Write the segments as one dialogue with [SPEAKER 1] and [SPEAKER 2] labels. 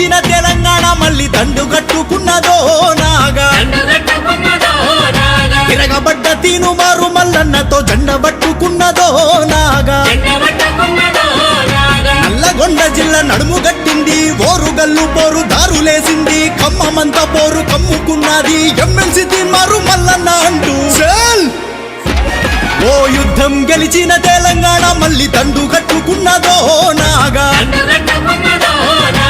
[SPEAKER 1] గెలిచిన తెలంగాణ మళ్ళీ దండు కట్టుకున్నదో నాగా తిరగబడ్డ తీనుమారు మల్లన్నతో జెండ పట్టుకున్నదో నాగా నల్లగొండ జిల్లా నడుము గట్టింది ఓరుగల్లు పోరు దారులేసింది ఖమ్మమంత పోరు కమ్ముకున్నది ఎమ్మెల్సీ తీన్మారు మల్లన్న అంటూ ఓ యుద్ధం గెలిచిన తెలంగాణ మళ్ళీ దండు కట్టుకున్నదో నాగా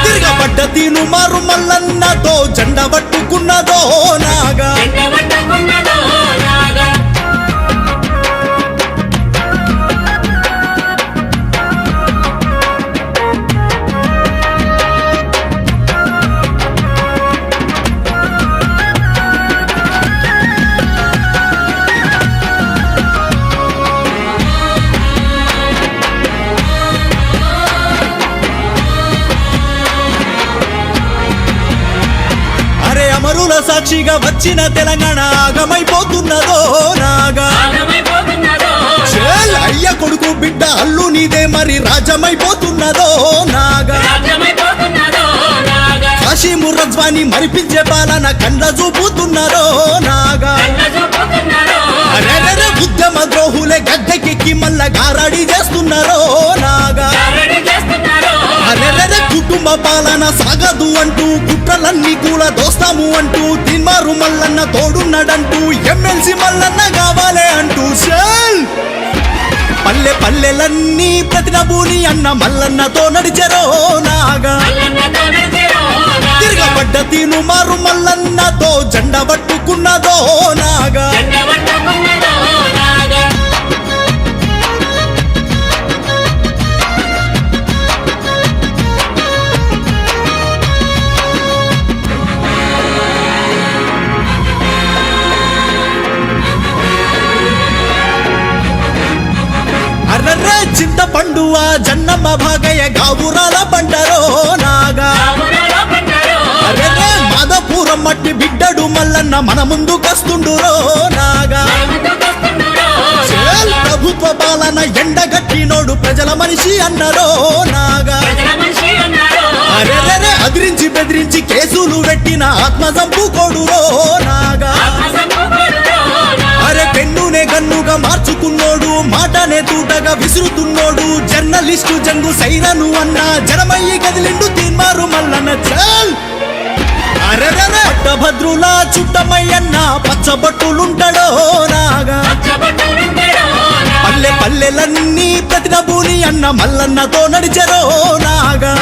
[SPEAKER 1] తిరగబడ్డ తీనుమారు మల్లన్నతో జెండ పట్టుకున్నదో నాగా అమరుల సాక్షిగా వచ్చిన తెలంగాణ ఆగమైపోతున్నదో నాగా అయ్య కొడుకు బిడ్డ అల్లు నీదే మరి రాజమైపోతున్నదో నాగా కాశీము రజ్వాని మరిపించే పాలన కండ్ల చూపుతున్నారో నాగా ఉద్యమ ద్రోహులే గద్దెకెక్కి మళ్ళా గారాడి చేస్తున్నారో నాగా కుటుంబ పాలన సాగదు అంటూ కుట్రలన్నీ కూడా దోస్తాము అంటూ తీన్మారు మల్లన్న తోడున్నాడంటూ ఎమ్మెల్సీ మల్లన్న కావాలే అంటూ పల్లె పల్లెలన్నీ ప్రతినబూని అన్న మల్లన్నతో నడిచెరో నాగా తిరగబడ్డ తీనుమారు మల్లన్నతో జెండ పట్టుకున్నదో నాగా అర్రర్రే చింతపండు ఆ జన్నమ్మ భాగయ్య గావురాల పంటరో నాగా అర్రర్రే మాధవపురం మట్టి బిడ్డడు మల్లన్న మన ముందు కస్తుండురో నాగా ప్రభుత్వ పాలన ఎండగట్టినోడు ప్రజల మనిషి అన్నరో నాగా అరెరే అదిరించి బెదిరించి కేసులు పెట్టిన ఆత్మ చంపుకోడురో నాగా అరే పెన్నునే గన్నుగా మార్చుకున్నోడు మాటనే తూటగా విసురుతున్నోడు జర్నలిస్టు జంగు సైరను అన్న జనమయ్యి కదిలిండు తీన్మారు మల్లన్న చల్ అరెరే పట్టభద్రుల చుట్టమయ్యన్న పచ్చబట్టులుంటాడో నాగా పల్లె పల్లెలన్నీ ప్రతినబూని అన్న మల్లన్నతో నడిచెరో నాగా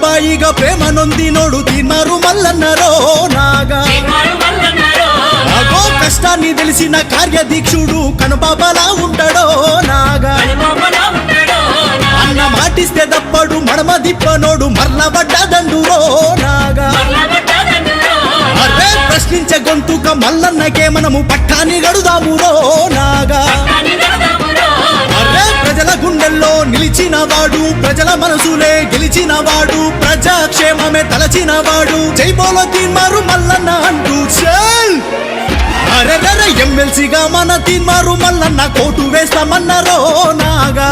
[SPEAKER 1] బాయిగా ప్రేమ నొందినోడు తీన్మారు మల్లన్నరో నాగా అగో కష్టాన్ని తెలిసిన కార్యదీక్షుడు కనుబాబలా ఉంటాడో నాగా అన్న మాటిస్తే దప్పడు మడమ దిప్పనోడు మర్లబడ్డ దండురో నాగా అరే ప్రశ్నించే గొంతుక మల్లన్నకే మనము పట్టాన్ని గడుదామురో నాగా అరే ప్రజల గుండెల్లో నిలిచిన వాడు ప్రజల మనసులే గెలిచిన వాడు ప్రజాక్షేమమే తలచిన వాడు జై బోలో తీన్మారు మల్లన్న అంటూ అరెరే ఎమ్మెల్సీగా మన తీన్మారు మల్లన్న కోటు వేస్తామన్నారో నాగా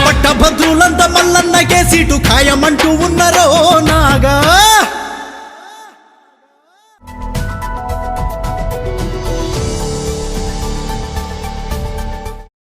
[SPEAKER 1] పట్టభద్రులంతా మల్లన్నకే సీటు ఖాయమంటూ ఉన్నారో నాగా